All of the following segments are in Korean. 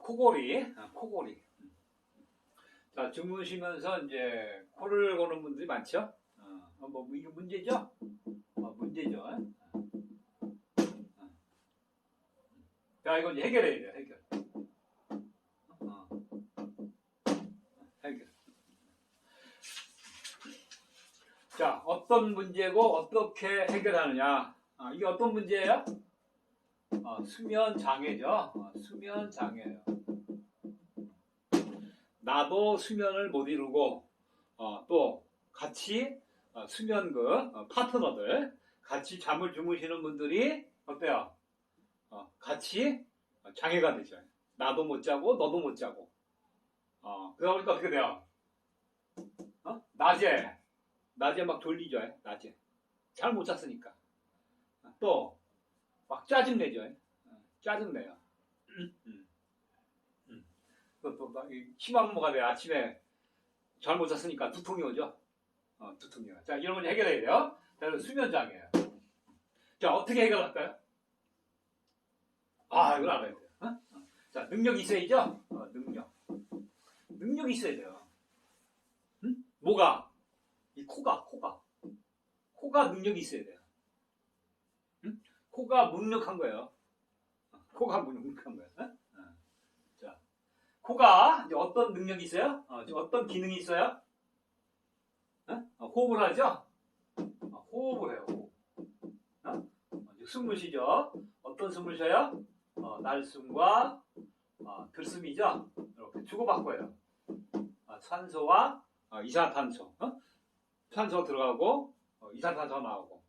코골이. 코골이. 자, 주무시면서 이제 코를 고는 분들이 많죠? 뭐, 이게 문제죠? 문제죠. 자, 이거 이제 해결해야 돼요, 해결. 해결. 자, 어떤 문제고 어떻게 해결하느냐. 이게 어떤 문제예요? 수면 장애죠. 수면 장애예요. 나도 수면을 못 이루고 또 같이 수면 파트너들 같이 잠을 주무시는 분들이 어때요? 같이 장애가 되죠. 나도 못 자고 너도 못 자고. 그러다 보니까 어떻게 돼요? 낮에 막 졸리죠. 낮에 잘 못 잤으니까. 또 막 짜증내죠. 짜증내요. 또 심한 뭐가 돼요. 아침에 잘 못 잤으니까 두통이 오죠. 두통이 와요. 자, 이런 건 해결해야 돼요. 자, 수면 장애예요. 자, 어떻게 해결할까요? 이걸 알아야 돼요. 자, 능력이 있어야죠. 능력이 있어야 돼요. 뭐가? 이 코가 능력이 있어야 돼요. 코가 무능력한 거예요. 코가 무능력한 거예요. 자, 코가 이제 어떤 능력이 있어요? 어떤 기능이 있어요? 호흡을 하죠? 호흡을 해요. 숨을 쉬죠? 어떤 숨을 쉬어요? 날숨과 들숨이죠? 이렇게 주고받고 해요. 산소와 이산탄소. 산소 들어가고 이산탄소가 나오고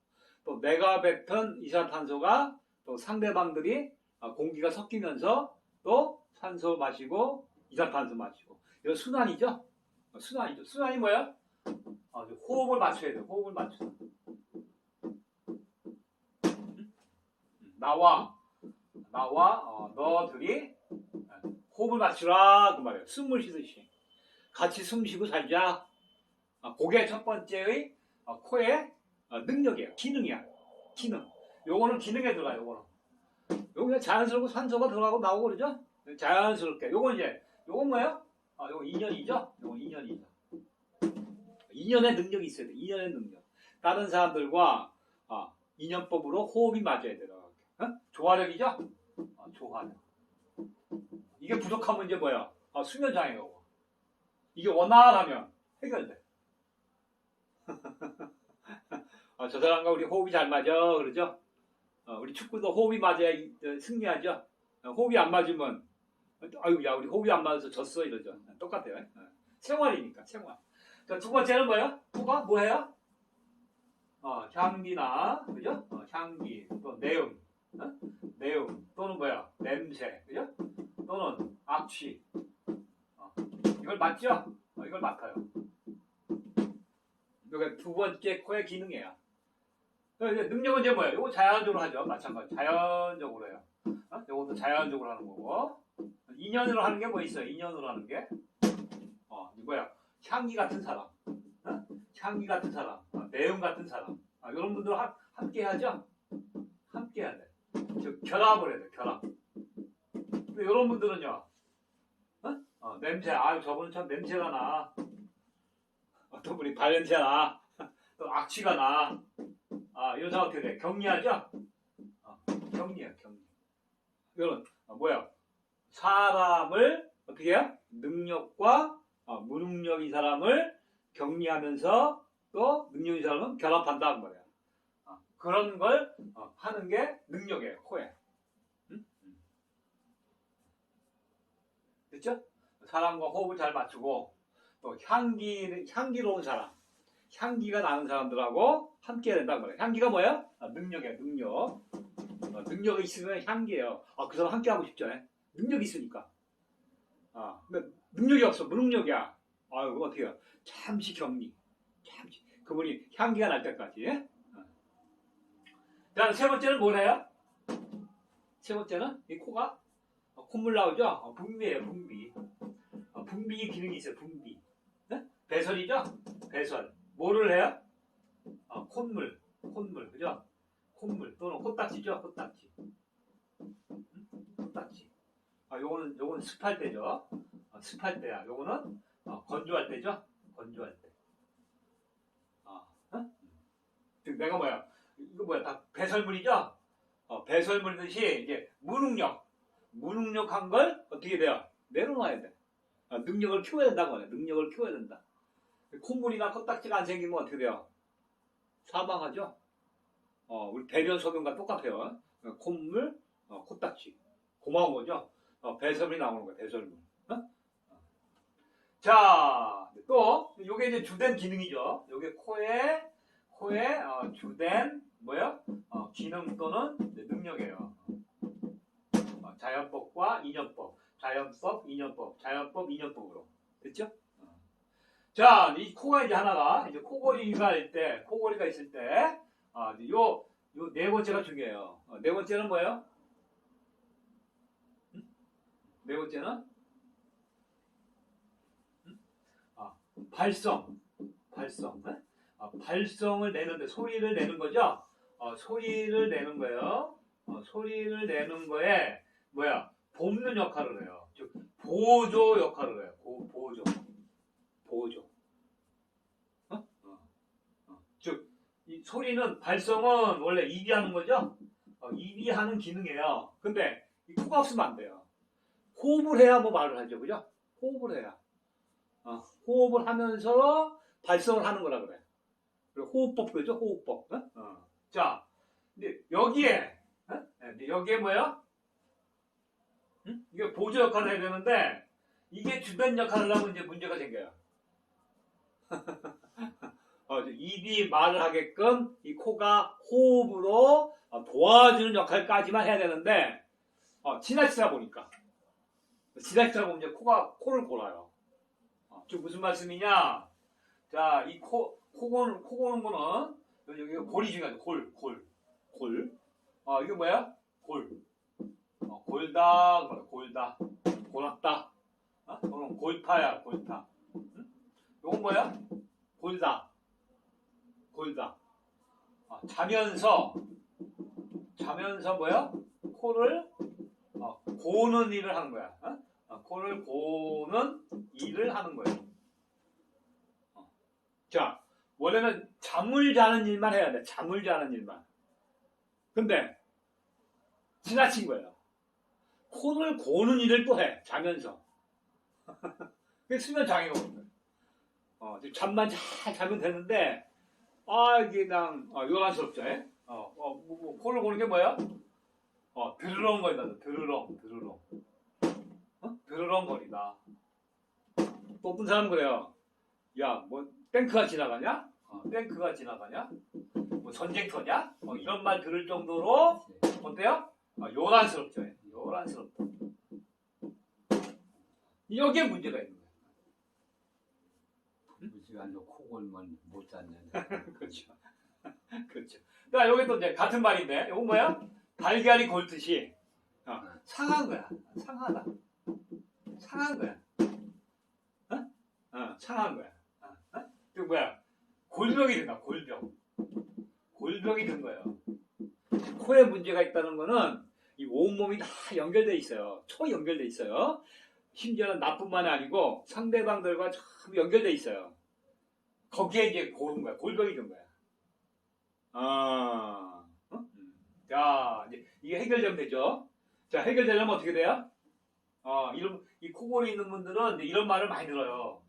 또 내가 뱉은 이산탄소가 또 상대방들이 공기가 섞이면서 또 산소 마시고 이산탄소 마시고 이런 순환이죠. 순환이 뭐예요? 호흡을 맞춰야 돼요. 호흡을 맞춰. 나와 너들이 호흡을 맞추라 그 말이에요. 숨을 쉬듯이 같이 숨 쉬고 살자. 그게 첫 번째의 코의 능력이에요. 기능이야. 기능. 요거는 기능에 들어가요. 요거는. 요거 자연스럽고 산소가 들어가고 나오고 그러죠? 자연스럽게. 요건 뭐예요? 요거 인연이죠? 요거 인연이죠. 인연의 능력이 있어야 돼. 인연의 능력. 다른 사람들과 인연법으로 호흡이 맞아야 돼요. 조화력이죠? 조화력. 이게 부족하면 이제 뭐야? 수면 장애가 오고. 이게 원활하면 해결돼. 저 사람과 우리 호흡이 잘 맞아 그러죠? 우리 축구도 호흡이 맞아야 승리하죠? 호흡이 안 맞으면 아유 야 우리 호흡이 안 맞아서 졌어 이러죠. 똑같아요. 생활이니까 생활. 자, 두 번째는 뭐예요? 코가 뭐예요? 향기나 그죠? 향기 또 내음 내음 또는 뭐야? 냄새 그죠? 또는 악취 이걸 맡죠? 이걸 맡아요. 이게 두 번째 코의 기능이에요. 능력은 이제 뭐예요? 이거 자연적으로 하죠. 마찬가지. 자연적으로 해요. 이것도 자연적으로 하는 거고. 인연으로 하는 게 뭐 있어요? 인연으로 하는 게. 뭐야? 향기 같은 사람. 향기 같은 사람. 내용 같은 사람. 이런 분들 함께 하죠? 함께 해야 돼. 결합을 해야 돼. 결합. 근데 이런 분들은요. 냄새. 저분은 참 냄새가 나. 어떤 분이 발냄새 나. 또 악취가 나. 이런 사람 어떻게 돼? 격리하죠? 격리야, 격리. 이거는, 뭐야? 사람을, 어떻게 해요? 능력과 무능력인 사람을 격리하면서 또 능력인 사람은 결합한다, 그 말이야. 그런 걸 하는 게 능력이에요, 코에. 됐죠? 사람과 호흡을 잘 맞추고, 또 향기로운 사람. 향기가 나는 사람들하고 함께 해야 된다는 거예요. 향기가 뭐예요? 능력이에요. 능력. 능력이 있으면 향기예요. 그 사람 함께 하고 싶죠. 능력이 있으니까. 근데 능력이 없어. 무능력이야. 그거 어떻게 해요? 잠시 격리. 잠시. 그분이 향기가 날 때까지. 자, 세 번째는 뭘 해요? 세 번째는 이 코가 콧물 나오죠? 분비예요. 분비. 분비 기능이 있어요. 분비. 배설이죠? 배설. 뭐를 해요? 콧물, 그죠? 콧물 또는 코딱지죠? 코딱지. 요거는 습할 때죠. 습할 때야. 요거는 건조할 때죠. 건조할 때. 즉 내가 뭐야? 이거 뭐야? 다 배설물이죠. 배설물이듯이 이제 무능력한 걸 어떻게 돼요? 내려놔야 돼. 능력을 키워야 된다고 해. 능력을 키워야 된다. 콧물이나 코딱지가 안 생기면 어떻게 돼요? 사망하죠. 우리 배변 소변과 똑같아요. 콧물, 코딱지. 고마운 거죠. 배설물이 나오는 거예요. 배설물. 자, 또 요게 이제 주된 기능이죠. 요게 코의 주된 뭐요? 기능 또는 능력이에요. 자연법과 인연법, 자연법, 인연법으로 됐죠? 자, 이 코가 이제 하나가 이제 코골이가 있을 때, 요 네 번째가 중요해요. 네 번째는 뭐예요? 네 번째는 발성. 발성을 내는데 소리를 내는 거죠. 소리를 내는 거예요. 소리를 내는 거에 뭐야? 돕는 역할을 해요. 즉 보조 역할을 해요. 보조. 즉 이 소리는 발성은 원래 입이 하는 거죠. 입이 하는 기능이에요. 근데 이 코가 없으면 안 돼요. 호흡을 해야 뭐 말을 하죠, 그죠? 호흡을 해야. 호흡을 하면서 발성을 하는 거라 그래. 그리고 호흡법 그죠? 호흡법. 자, 근데 여기에 뭐야? 이게 보조 역할을 해야 되는데 이게 주된 역할을 하면 이제 문제가 생겨요. 입이 말을 하게끔 이 코가 호흡으로 도와주는 역할까지만 해야 되는데 지나치다 보니까 이제 코를 골아요. 즉 무슨 말씀이냐? 자, 이 코 고는 거는 여기 골이 중요하죠. 골. 이게 뭐야? 골다, 골았다. 또는 골타야, 골타. 이건 뭐야? 골다. 자면서 뭐야? 코를 고는 일을 하는 거야. 코를 고는 일을 하는 거예요. 자, 원래는 잠을 자는 일만 해야 돼. 잠을 자는 일만. 근데 지나친 거예요. 코를 고는 일을 또 해. 자면서. 그게 수면 장애가 오는 거예요. 잠만 잘 자면 되는데 이게 그냥 요란스럽죠. 코를 고는 게 뭐야? 드르렁 거리다. 드르렁. 드르렁거리다. 또 어떤 사람은 그래요. 야, 뭐 탱크가 지나가냐? 탱크가 지나가냐? 뭐 전쟁터냐? 이런 말 들을 정도로 어때요? 요란스럽죠. 요란스럽다. 여기에 문제가 있는 거예요. 시간도 코골면 못 잤네. 그렇죠. 자, 여기 또 이제 같은 말인데, 이건 뭐야? 달걀이 골듯이 상한 거야. 상한 거야. 상한 거야. 그 뭐야? 골병이 든다. 골병이 든 거예요. 코에 문제가 있다는 거는 이 온몸이 다 연결돼 있어요. 연결돼 있어요. 심지어는 나뿐만이 아니고 상대방들과 전부 연결돼 있어요. 거기에 이제 고른 거야. 골병이 든 거야. 자, 이제 이게 해결되면 되죠. 자, 해결되려면 어떻게 돼요? 이 코골이 있는 분들은 이제 이런 말을 많이 들어요.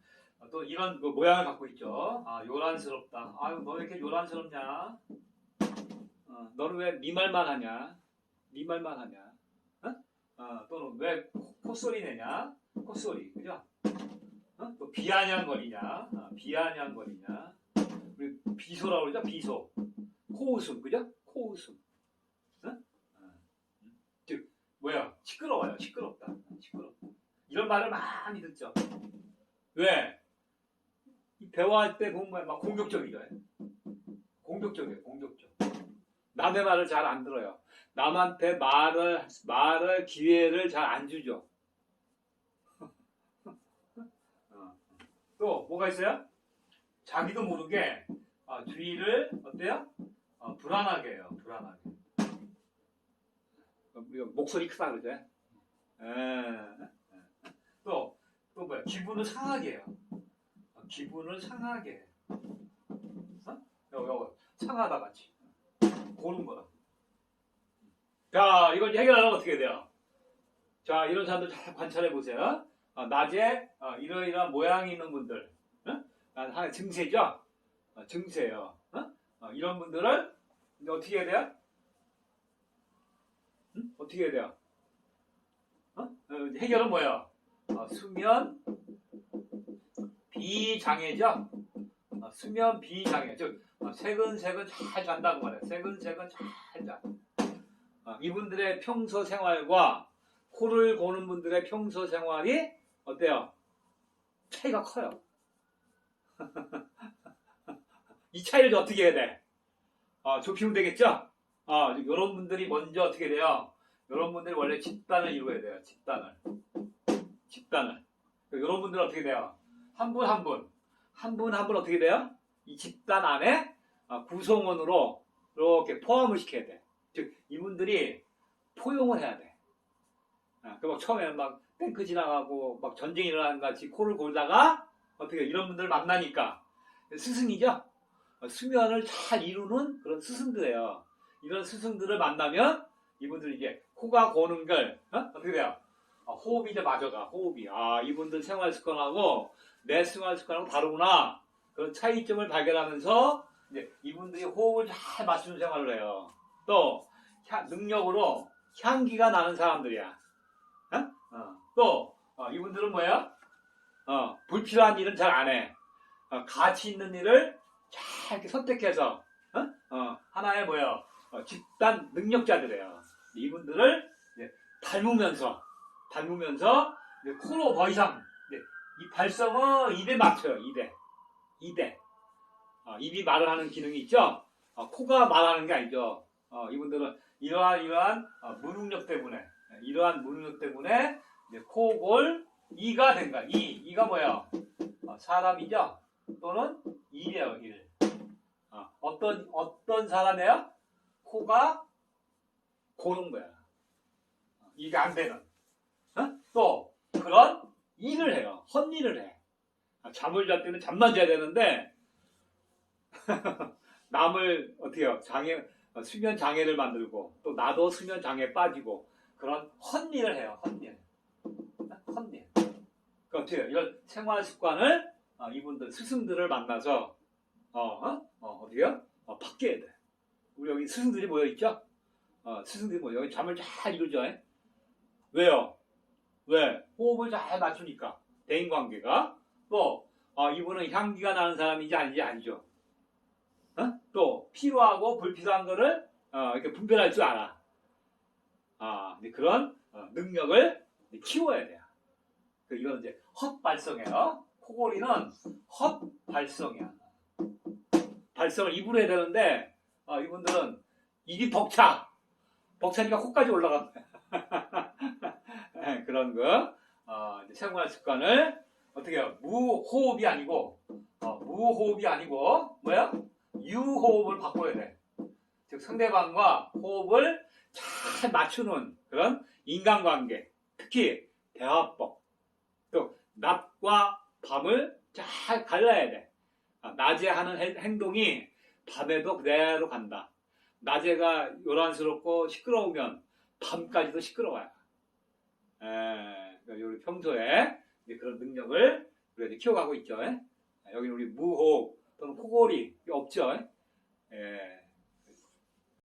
또 이런 모양을 갖고 있죠. 요란스럽다. 아유, 너 왜 이렇게 요란스럽냐? 너는 왜 네 말만 하냐? 또는 왜 콧소리 내냐? 콧소리, 그죠? 또 비아냥거리냐? 우리 비소라고 그러죠? 비소. 코웃음, 그죠? 코웃음. 즉, 뭐야? 시끄러워요. 시끄럽다. 이런 말을 많이 듣죠. 왜? 대화할 때 보면 뭐야? 막 공격적이죠. 공격적이에요. 남의 말을 잘 안 들어요. 남한테 말을 기회를 잘 안 주죠. 또 뭐가 있어요? 자기도 모르게 주위를 어때요? 불안하게 해요. 불안하게. 목소리 크다 그러죠? 또 뭐야? 기분을 상하게 해요. 기분을 상하게 해. 요거 상하다 같이. 고른 거다. 자, 이걸 해결하려면 어떻게 돼요? 자, 이런 사람들 잘 관찰해 보세요. 낮에 이러이러한 모양이 있는 분들, 하나의 증세죠? 증세예요. 이런 분들을 이제 어떻게 해야 돼요? 어떻게 해야 돼요? 해결은 뭐예요? 수면 비장애죠? 수면 비장애. 즉, 새근새근 잘 잔다고 말해요. 새근새근 잘 자. 이분들의 평소 생활과 코를 고는 분들의 평소 생활이 어때요? 차이가 커요. 이 차이를 어떻게 해야 돼? 좁히면 되겠죠? 이런 분들이 먼저 어떻게 돼요? 이런 분들이 원래 집단을 이루어야 돼요. 집단을. 이런 분들은 어떻게 돼요? 한 분 한 분 어떻게 돼요? 이 집단 안에 구성원으로 이렇게 포함을 시켜야 돼. 즉, 이분들이 포용을 해야 돼. 막 처음에는 막 탱크 지나가고 막 전쟁이 일어나는 같이 코를 골다가 어떻게 이런 분들을 만나니까 스승이죠? 수면을 잘 이루는 그런 스승들이에요. 이런 스승들을 만나면 이분들이 이제 코가 고는 걸 어떻게 돼요? 호흡이 이제 맞아가. 호흡이. 이분들 생활 습관하고 내 생활 습관하고 다르구나. 그런 차이점을 발견하면서 이제 이분들이 호흡을 잘 맞추는 생활을 해요. 또 능력으로 향기가 나는 사람들이야. 또 이분들은 뭐야? 불필요한 일은 잘 안 해. 가치 있는 일을 잘 이렇게 선택해서 하나의 뭐야? 집단 능력자들이에요. 이분들을 이제 닮으면서 이제 코로 더 이상 이 발성은 입에 맞춰요. 입에. 입이 말을 하는 기능이 있죠. 코가 말하는 게 아니죠. 이분들은 이러한 무능력 때문에 이제 코, 골, 이가 된 거야. 이가 뭐야? 사람이죠. 또는 일이에요. 일. 어떤 사람이에요? 코가 고는 거야. 이게 안 되는. 또 그런 일을 해요. 헛일을 해. 잠을 잘 때는 잠만 자야 되는데 남을 어떻게 해요? 수면 장애를 만들고 또 나도 수면 장애에 빠지고 그런 헛일을 해요. 헛일. 그러니까 어떻게 해요? 이런 생활 습관을 이분들 스승들을 만나서 어디요? 바뀌어야 돼. 우리 여기 스승들이 모여 있죠? 스승들이 모여 여기 잠을 잘 이루죠. 왜요? 왜? 호흡을 잘 맞추니까 대인관계가 또 이분은 향기가 나는 사람인지 아닌지 아니죠. 또 필요하고 불필요한 거를 이렇게 분별할 줄 알아. 그런 능력을 키워야 돼요. 이건 이제 헛발성이에요. 코골이는 헛발성이야. 발성을 입으로 해야 되는데 이분들은 입이 벅차니까 코까지 올라간 거야. 그런 거 생활 습관을 어떻게 해요? 무호흡이 아니고 뭐야? 유호흡을 바꿔야 돼. 즉 상대방과 호흡을 잘 맞추는 그런 인간관계, 특히 대화법, 또 낮과 밤을 잘 갈라야 돼. 낮에 하는 행동이 밤에도 그대로 간다. 낮에가 요란스럽고 시끄러우면 밤까지도 시끄러워요. 우리 평소에 그런 능력을 우리가 키워가고 있죠. 여기 우리 무호흡 또는 코골이 없죠.